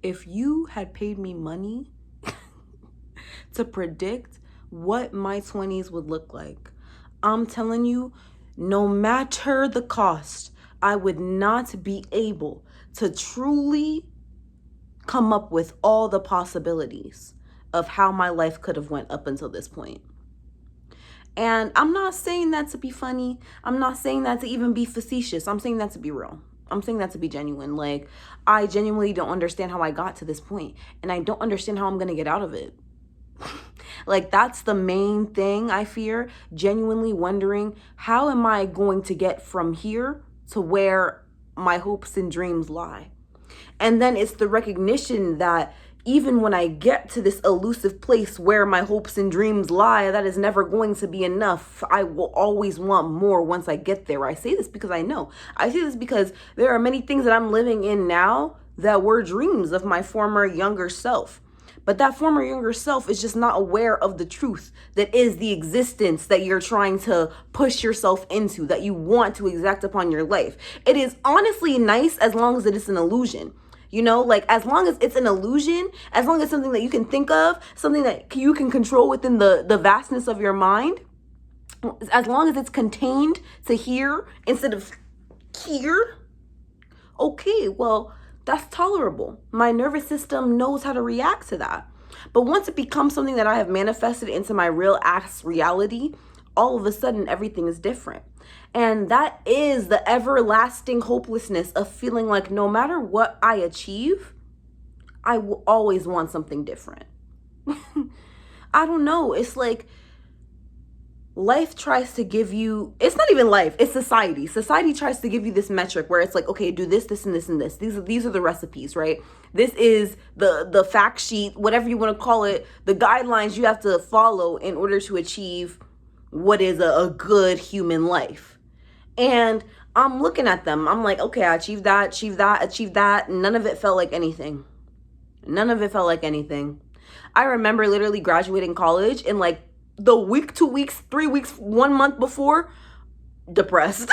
if you had paid me money to predict what my 20s would look like, I'm telling you, no matter the cost, I would not be able to truly come up with all the possibilities of how my life could have went up until this point. And I'm not saying that to be funny. I'm not saying that to even be facetious. I'm saying that to be real. I'm saying that to be genuine. Like, I genuinely don't understand how I got to this point, and I don't understand how I'm going to get out of it. Like, that's the main thing I fear, genuinely wondering, how am I going to get from here to where my hopes and dreams lie? And then it's the recognition that even when I get to this elusive place where my hopes and dreams lie, that is never going to be enough. I will always want more once I get there. I say this because I know. I say this because there are many things that I'm living in now that were dreams of my former younger self. But that former younger self is just not aware of the truth that is the existence that you're trying to push yourself into, that you want to exact upon your life. It is honestly nice as long as it is an illusion. You know, like, as long as it's an illusion, as long as something that you can think of, something that you can control within the vastness of your mind, as long as it's contained to here instead of here, okay, well, that's tolerable. My nervous system knows how to react to that. But once it becomes something that I have manifested into my real ass reality, all of a sudden everything is different. And that is the everlasting hopelessness of feeling like no matter what I achieve, I will always want something different. I don't know. It's like life tries to give you, it's not even life, it's society. Society tries to give you this metric where it's like, okay, do this, this, and this, and this. These are the recipes, right? This is the fact sheet, whatever you want to call it, the guidelines you have to follow in order to achieve what is a good human life. And I'm looking at them. I'm like, okay, I achieved that, achieved that, achieved that. None of it felt like anything. None of it felt like anything. I remember literally graduating college and like the week, 2 weeks, 3 weeks, 1 month before, depressed.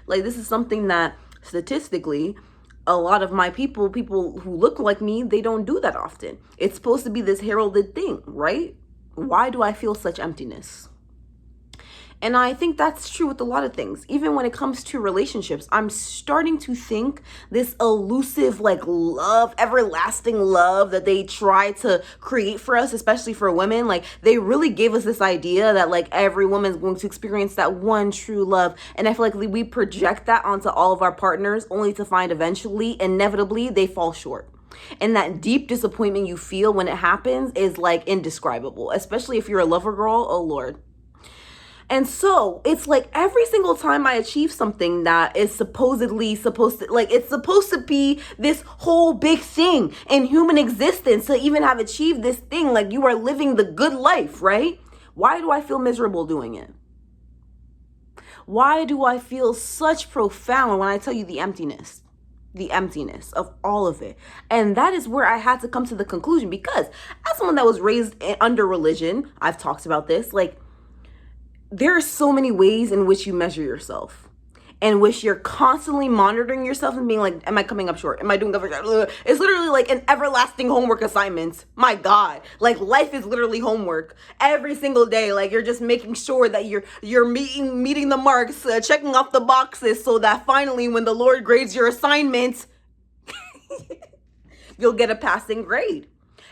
Like, this is something that statistically, a lot of my people who look like me, they don't do that often. It's supposed to be this heralded thing, right? Why do I feel such emptiness? And I think that's true with a lot of things. Even when it comes to relationships, I'm starting to think this elusive, like, love, everlasting love that they try to create for us, especially for women, like, they really gave us this idea that, like, every woman's going to experience that one true love. And I feel like we project that onto all of our partners only to find eventually, inevitably, they fall short. And that deep disappointment you feel when it happens is, like, indescribable, especially if you're a lover girl. Oh, Lord. And so it's like every single time I achieve something that is supposedly supposed to, like, it's supposed to be this whole big thing in human existence to even have achieved this thing, like you are living the good life, right? Why do I feel miserable doing it? Why do I feel such profound when I tell you the emptiness of all of it? And that is where I had to come to the conclusion, because as someone that was raised under religion, I've talked about this, like, there are so many ways in which you measure yourself, in which you're constantly monitoring yourself and being like, am I coming up short? Am I doing good? It's literally like an everlasting homework assignment. My God, like, life is literally homework every single day. Like, you're just making sure that you're meeting the marks, checking off the boxes, so that finally when the Lord grades your assignment, you'll get a passing grade.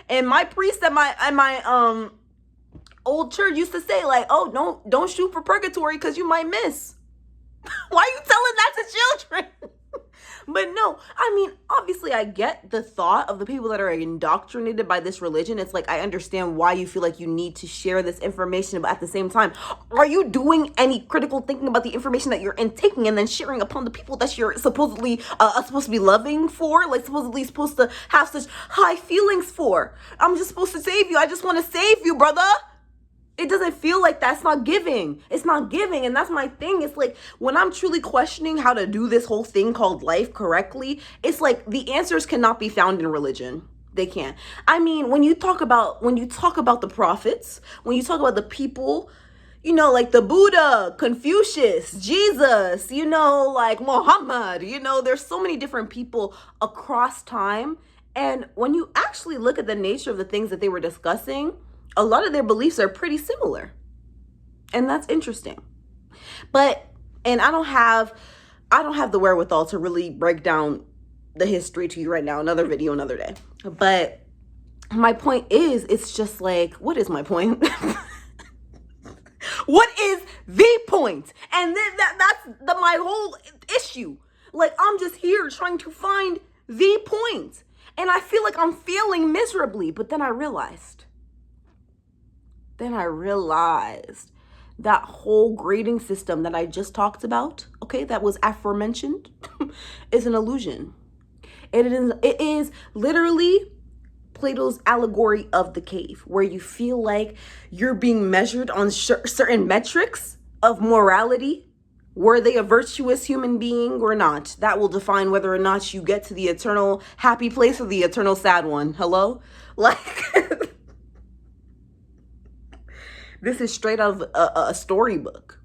And my priest at my old church used to say, like, oh, no, don't shoot for purgatory because you might miss. Why are you telling that to children? But no, I mean, obviously I get the thought of the people that are indoctrinated by this religion. It's like, I understand why you feel like you need to share this information, but at the same time, are you doing any critical thinking about the information that you're intaking and then sharing upon the people that you're supposedly supposed to be loving for, like supposedly supposed to have such high feelings for? I'm just supposed to save you. I just want to save you, brother. It doesn't feel like that. It's not giving. It's not giving. And that's my thing. It's like, when I'm truly questioning how to do this whole thing called life correctly, it's like the answers cannot be found in religion. They can't. I mean, when you talk about the prophets, when you talk about the people, You know, like the Buddha, Confucius, Jesus, you know, like Muhammad, you know, there's so many different people across time. And when you actually look at the nature of the things that they were discussing, a lot of their beliefs are pretty similar. And that's interesting. But, and I don't have the wherewithal to really break down the history to you right now. Another video, another day. But my point is, it's just like, what is my point? What is the point? And then that's my whole issue. Like, I'm just here trying to find the point. And I feel like I'm failing miserably. But then I realized that whole grading system that I just talked about, okay, that was aforementioned, is an illusion. It is literally Plato's allegory of the cave, where you feel like you're being measured on certain metrics of morality. Were they a virtuous human being or not? That will define whether or not you get to the eternal happy place or the eternal sad one. Hello? Like, this is straight out of a storybook.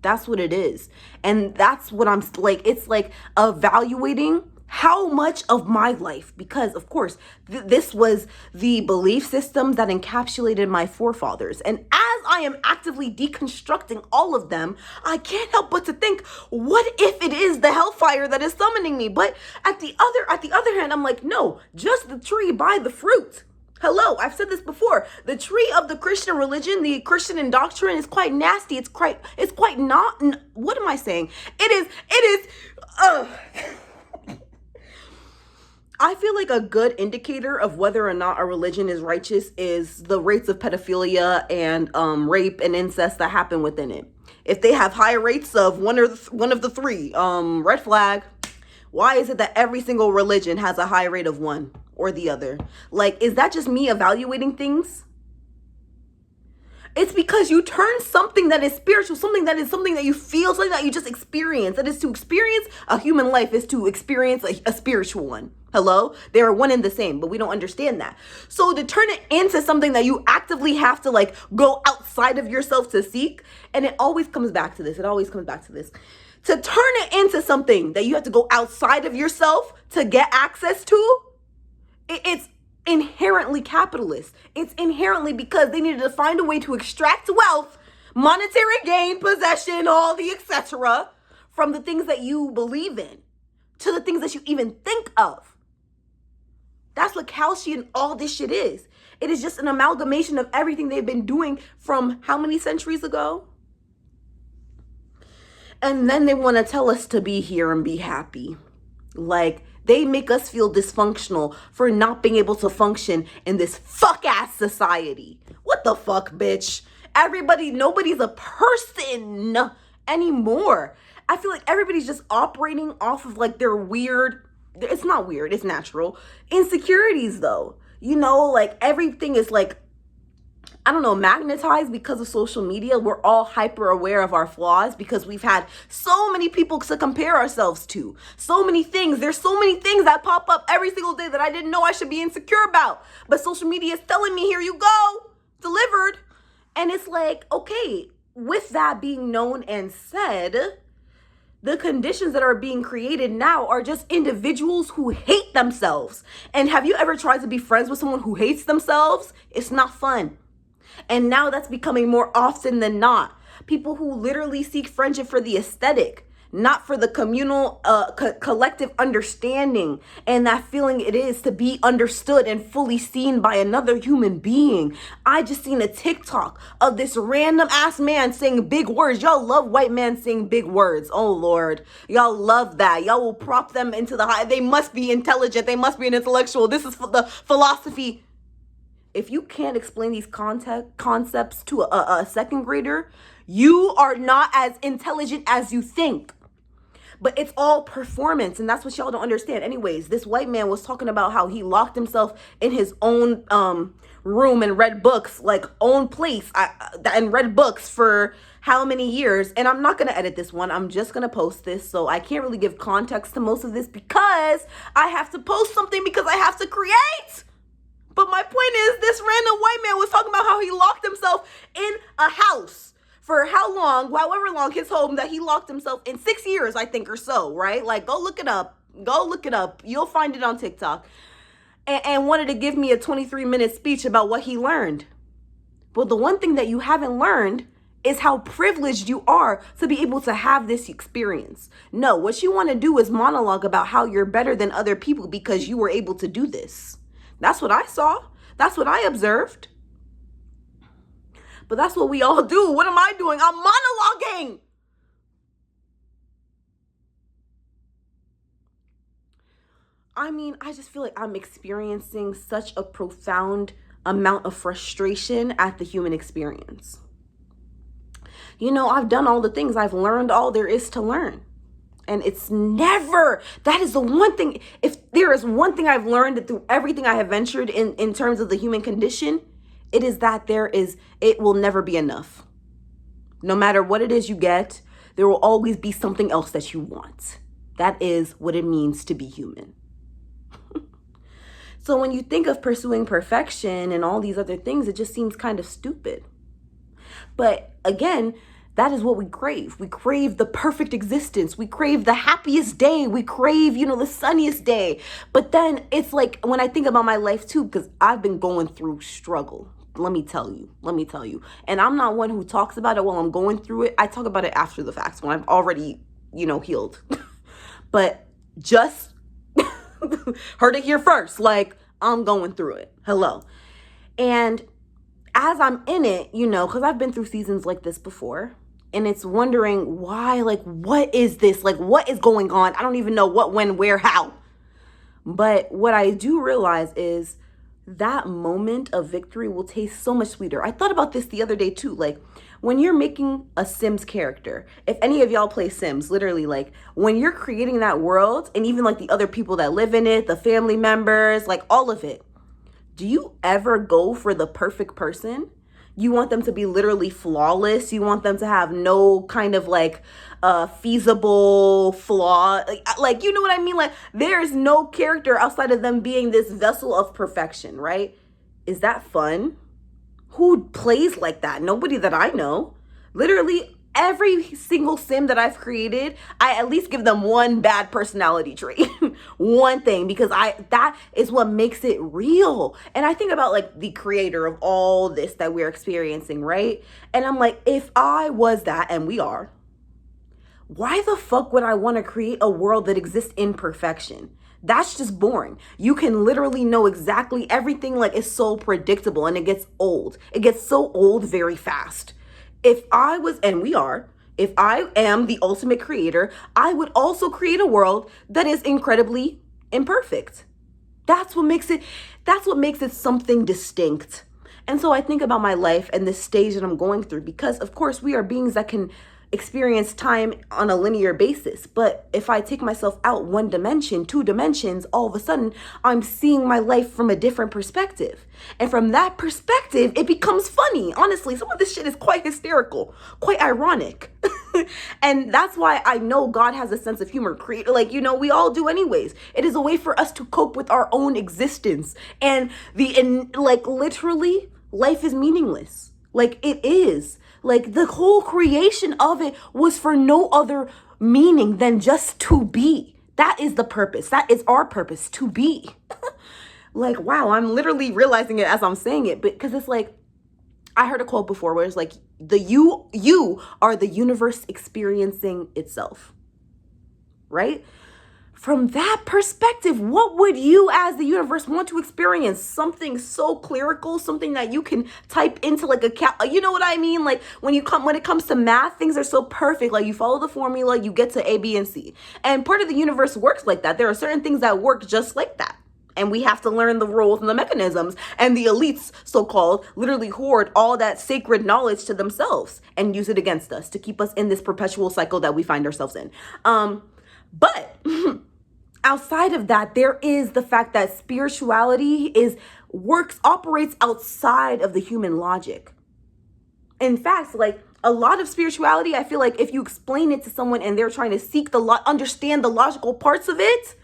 That's what it is. And that's what I'm like, it's like evaluating how much of my life, because of course, this was the belief system that encapsulated my forefathers. And as I am actively deconstructing all of them, I can't help but to think, what if it is the hellfire that is summoning me? But at the other hand, I'm like, no, just the tree by the fruit. Hello, I've said this before. The tree of the Christian religion, the Christian doctrine is quite nasty. It's quite not, what am I saying? It is, I feel like a good indicator of whether or not a religion is righteous is the rates of pedophilia and rape and incest that happen within it. If they have high rates of one of the three, red flag. Why is it that every single religion has a high rate of one or the other? Like, is that just me evaluating things? It's because you turn something that is spiritual, something that you feel, something that you just experience. That is, to experience a human life is to experience a spiritual one. Hello? They are one and the same, but we don't understand that. So to turn it into something that you actively have to like go outside of yourself to seek, and it always comes back to this. To turn it into something that you have to go outside of yourself to get access to, it's inherently capitalist. It's inherently because they needed to find a way to extract wealth, monetary gain, possession, all the etc. from the things that you believe in to the things that you even think of. That's what Kalshi and all this shit is. It is just an amalgamation of everything they've been doing from how many centuries ago? And then they want to tell us to be here and be happy. Like, they make us feel dysfunctional for not being able to function in this fuck-ass society. What the fuck, bitch? Nobody's a person anymore. I feel like everybody's just operating off of like their weird, it's not weird, it's natural, insecurities though. You know, like everything is like, I don't know, magnetized because of social media. We're all hyper aware of our flaws because we've had so many people to compare ourselves to. So many things. There's so many things that pop up every single day that I didn't know I should be insecure about. But social media is telling me, here you go, delivered. And it's like, okay, with that being known and said, the conditions that are being created now are just individuals who hate themselves. And have you ever tried to be friends with someone who hates themselves? It's not fun. And now that's becoming more often than not. People who literally seek friendship for the aesthetic, not for the communal, collective understanding and that feeling it is to be understood and fully seen by another human being. I just seen a TikTok of this random ass man saying big words. Y'all love white men saying big words. Oh Lord, y'all love that. Y'all will prop them into the high. They must be intelligent. They must be an intellectual. This is the philosophy. If you can't explain these concepts to a second grader, you are not as intelligent as you think. But it's all performance, and that's what y'all don't understand. Anyways, this white man was talking about how he locked himself in his own room and read books, like own place, and read books for how many years. And I'm not going to edit this one. I'm just going to post this. So I can't really give context to most of this because I have to post something because I have to create. But my point is, this random white man was talking about how he locked himself in a house for how long, however long his home that he locked himself in, 6 years, I think, or so, right? Like, go look it up. Go look it up. You'll find it on TikTok. And wanted to give me a 23-minute speech about what he learned. But the one thing that you haven't learned is how privileged you are to be able to have this experience. No, what you want to do is monologue about how you're better than other people because you were able to do this. That's what I saw. That's what I observed. But that's what we all do. What am I doing? I'm monologuing. I mean, I just feel like I'm experiencing such a profound amount of frustration at the human experience. You know, I've done all the things. I've learned all there is to learn. And it's never, that is the one thing, if there is one thing I've learned through everything I have ventured in terms of the human condition, it is that it will never be enough. No matter what it is you get, there will always be something else that you want. That is what it means to be human. So when you think of pursuing perfection and all these other things, it just seems kind of stupid. But again, that is what we crave. We crave the perfect existence. We crave the happiest day. We crave, the sunniest day. But then it's like when I think about my life too, because I've been going through struggle. Let me tell you. And I'm not one who talks about it while I'm going through it. I talk about it after the fact when I've already, healed. But just heard it here first. Like, I'm going through it. Hello. And as I'm in it, because I've been through seasons like this before, and it's wondering why, like, what is this? Like, what is going on? I don't even know what, when, where, how. But what I do realize is that moment of victory will taste so much sweeter. I thought about this the other day too. Like, when you're making a Sims character, if any of y'all play Sims, literally, like, when you're creating that world, and even like the other people that live in it, the family members, like all of it, do you ever go for the perfect person? You want them to be literally flawless. You want them to have no kind of like feasible flaw. Like, you know what I mean? Like, there is no character outside of them being this vessel of perfection, right? Is that fun? Who plays like that? Nobody that I know. Literally every single sim that I've created, I at least give them one bad personality trait. One thing, because that is what makes it real. And I think about like the creator of all this that we're experiencing, right? And I'm like, if I was that, and we are, why the fuck would I want to create a world that exists in perfection? That's just boring. You can literally know exactly everything. Like, it's so predictable and it gets old. It gets so old very fast. If I was, and we are, if I am the ultimate creator, I would also create a world that is incredibly imperfect. That's what makes it something distinct. And so I think about my life and this stage that I'm going through, because of course we are beings that can experience time on a linear basis. But if I take myself out 1 dimension, 2 dimensions, all of a sudden I'm seeing my life from a different perspective. And from that perspective, it becomes funny. Honestly, some of this shit is quite hysterical, quite ironic. And that's why I know God has a sense of humor. We all do anyways. It is a way for us to cope with our own existence. And literally, life is meaningless. Like, it is. Like, the whole creation of it was for no other meaning than just to be. That is the purpose. That is our purpose, to be. Like, wow, I'm literally realizing it as I'm saying it. But because it's like, I heard a quote before where it's like, you are the universe experiencing itself. Right? From that perspective, what would you as the universe want to experience? Something so clerical, something that you can type into like you know what I mean? Like, when it comes to math, things are so perfect. Like, you follow the formula, you get to A, B, and C. And part of the universe works like that. There are certain things that work just like that. And we have to learn the rules and the mechanisms. And the elites, so-called, literally hoard all that sacred knowledge to themselves and use it against us to keep us in this perpetual cycle that we find ourselves in. But outside of that, there is the fact that spirituality operates outside of the human logic. In fact, like, a lot of spirituality, I feel like if you explain it to someone and they're trying to understand the logical parts of it,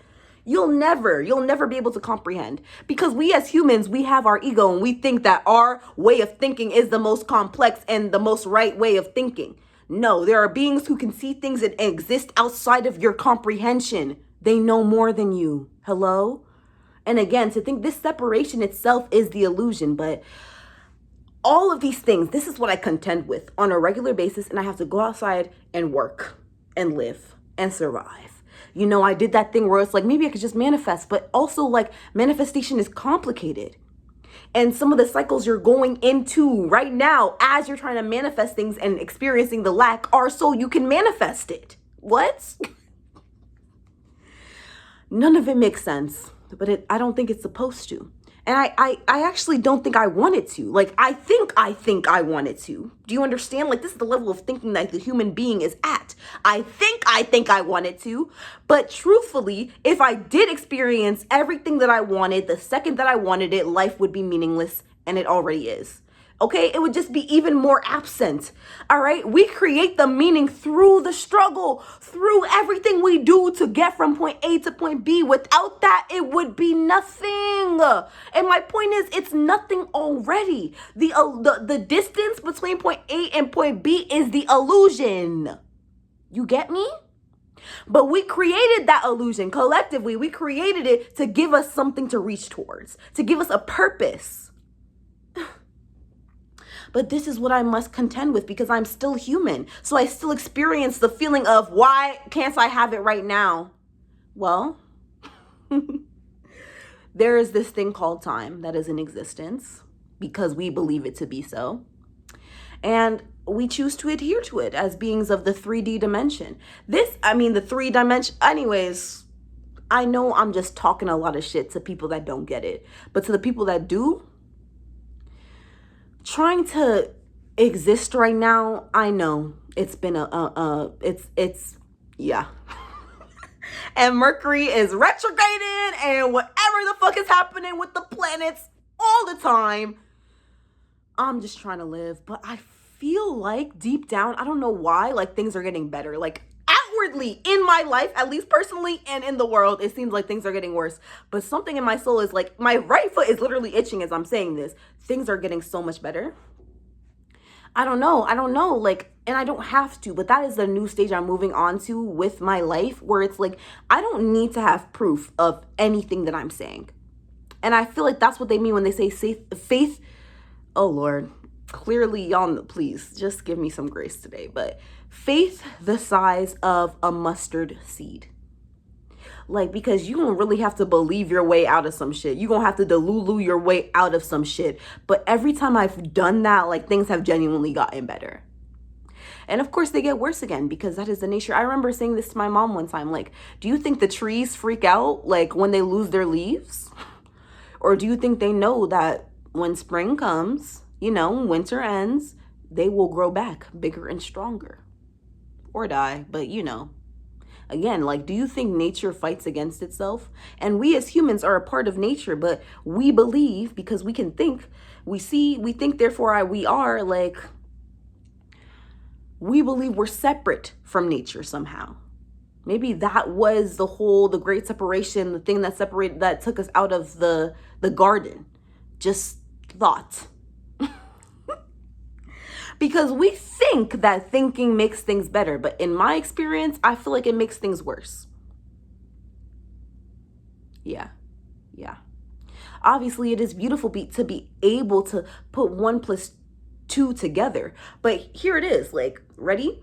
You'll never be able to comprehend, because we as humans, we have our ego and we think that our way of thinking is the most complex and the most right way of thinking. No, there are beings who can see things that exist outside of your comprehension. They know more than you. Hello? And again, to think this separation itself is the illusion, but all of these things, this is what I contend with on a regular basis, and I have to go outside and work and live and survive. You know, I did that thing where it's like, maybe I could just manifest, but also like manifestation is complicated. And some of the cycles you're going into right now as you're trying to manifest things and experiencing the lack are so you can manifest it. What? None of it makes sense, but I don't think it's supposed to. And I actually don't think I want it to. Like, I think I want it to. Do you understand? Like, this is the level of thinking that the human being is at. I think I want it to. But truthfully, if I did experience everything that I wanted, the second that I wanted it, life would be meaningless, and it already is. Okay, it would just be even more absent. All right, we create the meaning through the struggle, through everything we do to get from point A to point B. Without that, it would be nothing. And my point is, it's nothing already. The distance between point A and point B is the illusion. You get me? But we created that illusion collectively. We created it to give us something to reach towards, to give us a purpose. But this is what I must contend with, because I'm still human. So I still experience the feeling of, why can't I have it right now? Well, there is this thing called time that is in existence because we believe it to be so. And we choose to adhere to it as beings of the 3D dimension. The 3 dimension, anyways, I know I'm just talking a lot of shit to people that don't get it. But to the people that do, trying to exist right now, I know it's been yeah. And Mercury is retrograding and whatever the fuck is happening with the planets all the time. I'm just trying to live, but I feel like deep down, I don't know why, like things are getting better. Like outwardly in my life, at least personally, and in the world, it seems like things are getting worse. But something in my soul is like, my right foot is literally itching as I'm saying this. Things are getting so much better. I don't know. Like, and I don't have to, but that is the new stage I'm moving on to with my life, where it's like, I don't need to have proof of anything that I'm saying. And I feel like that's what they mean when they say faith. Oh Lord, clearly y'all, please just give me some grace today. But faith the size of a mustard seed. Like, because you don't really have to believe your way out of some shit. You're going to have to delulu your way out of some shit. But every time I've done that, like, things have genuinely gotten better. And of course they get worse again, because that is the nature. I remember saying this to my mom one time, like, do you think the trees freak out like when they lose their leaves? Or do you think they know that when spring comes, you know, winter ends, they will grow back bigger and stronger? Or die, but you know. Again, like, do you think nature fights against itself? And we as humans are a part of nature, but we believe, because we can think, we think, therefore we are, like, we believe we're separate from nature somehow. Maybe that was the great separation, the thing that took us out of the garden. Just thought. Because we think that thinking makes things better. But in my experience, I feel like it makes things worse. Yeah. Obviously, it is beautiful to be able to put 1 + 2 together. But here it is. Like, ready?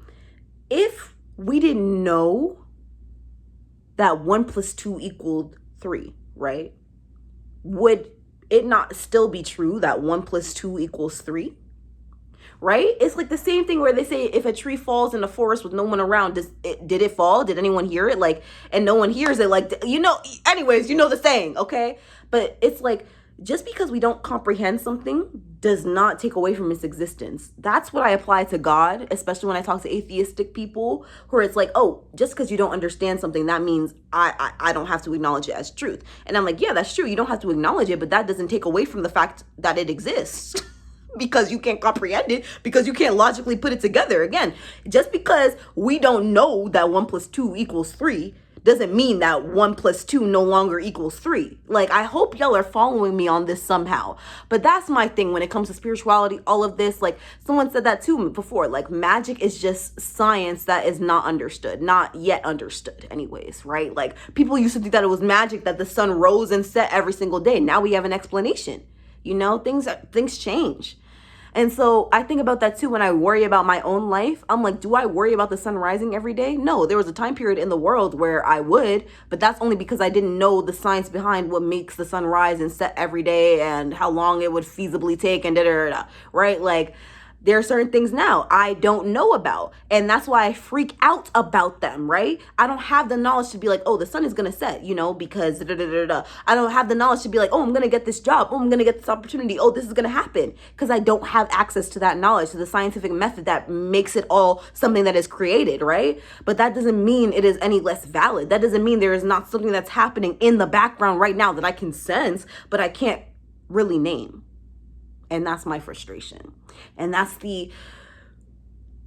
If we didn't know that 1 + 2 equaled 3, right? Would it not still be true that 1 + 2 equals 3? Right? It's like the same thing where they say if a tree falls in the forest with no one around, did it fall? Did anyone hear it? Like, and no one hears it. Like, you know, anyways, you know the saying, okay? But it's like, just because we don't comprehend something does not take away from its existence. That's what I apply to God, especially when I talk to atheistic people, where it's like, oh, just because you don't understand something, that means I don't have to acknowledge it as truth. And I'm like, yeah, that's true. You don't have to acknowledge it, but that doesn't take away from the fact that it exists. Because you can't comprehend it, because you can't logically put it together. Again, just because we don't know that 1 + 2 equals 3 doesn't mean that 1 plus 2 no longer equals 3. Like, I hope y'all are following me on this somehow. But that's my thing when it comes to spirituality, all of this. Like, someone said that to me before. Like, magic is just science that is not understood, not yet understood anyways, right? Like, people used to think that it was magic that the sun rose and set every single day. Now we have an explanation. You know, things change. And so I think about that too when I worry about my own life. I'm like, do I worry about the sun rising every day? No, there was a time period in the world where I would, but that's only because I didn't know the science behind what makes the sun rise and set every day and how long it would feasibly take and da-da-da-da, right? Like, there are certain things now I don't know about. And that's why I freak out about them, right? I don't have the knowledge to be like, oh, the sun is going to set, you know, because da, da, da, da, da. I don't have the knowledge to be like, oh, I'm going to get this job. Oh, I'm going to get this opportunity. Oh, this is going to happen. Because I don't have access to that knowledge, to the scientific method that makes it all something that is created, right? But that doesn't mean it is any less valid. That doesn't mean there is not something that's happening in the background right now that I can sense, but I can't really name. And that's my frustration. And that's the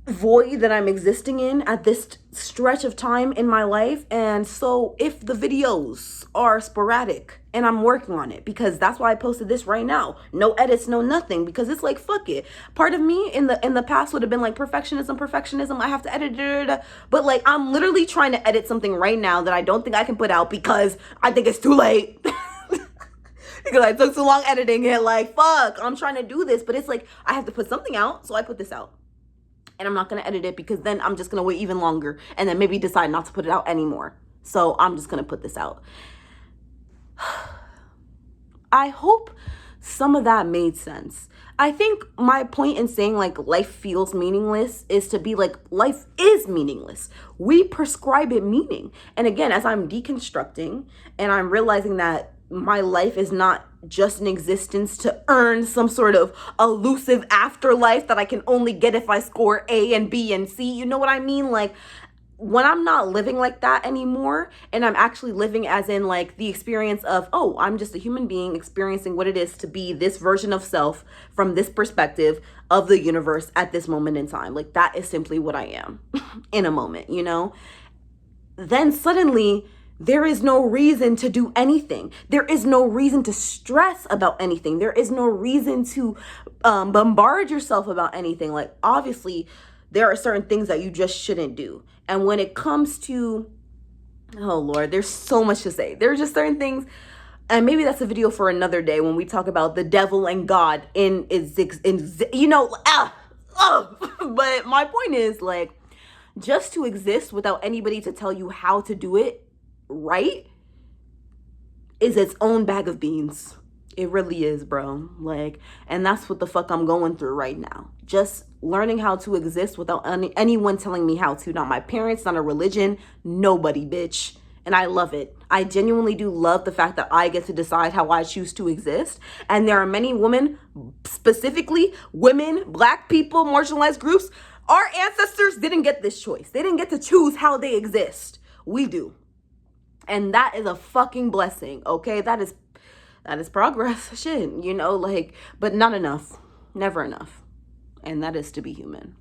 void that I'm existing in at this stretch of time in my life. And so if the videos are sporadic, and I'm working on it, because that's why I posted this right now. No edits, no nothing, because it's like, fuck it. Part of me in the past would have been like, perfectionism, I have to edit it. But like, I'm literally trying to edit something right now that I don't think I can put out because I think it's too late. Because I took too long editing it. Like, fuck, I'm trying to do this. But it's like, I have to put something out. So I put this out. And I'm not going to edit it because then I'm just going to wait even longer. And then maybe decide not to put it out anymore. So I'm just going to put this out. I hope some of that made sense. I think my point in saying like life feels meaningless is to be like, life is meaningless. We prescribe it meaning. And again, as I'm deconstructing and I'm realizing that my life is not just an existence to earn some sort of elusive afterlife that I can only get if I score A and B and C. You know what I mean? Like, when I'm not living like that anymore, and I'm actually living as in like the experience of, oh, I'm just a human being experiencing what it is to be this version of self from this perspective of the universe at this moment in time. Like, that is simply what I am in a moment, you know? Then suddenly, there is no reason to do anything. There is no reason to stress about anything. There is no reason to bombard yourself about anything. Like, obviously, there are certain things that you just shouldn't do. And when it comes to, oh Lord, there's so much to say. There are just certain things, and maybe that's a video for another day when we talk about the devil and God you know, But my point is, like, just to exist without anybody to tell you how to do it right is its own bag of beans. It really is, bro. Like, and that's what the fuck I'm going through right now. Just learning how to exist without anyone telling me how to. Not my parents, not a religion, nobody, bitch. And I love it. I genuinely do love the fact that I get to decide how I choose to exist. And there are many women, specifically women, Black people, marginalized groups. Our ancestors didn't get this choice. They didn't get to choose how they exist. We do. And that is a fucking blessing, okay? That is progress. Shit, you know, like, but not enough. Never enough. And that is to be human.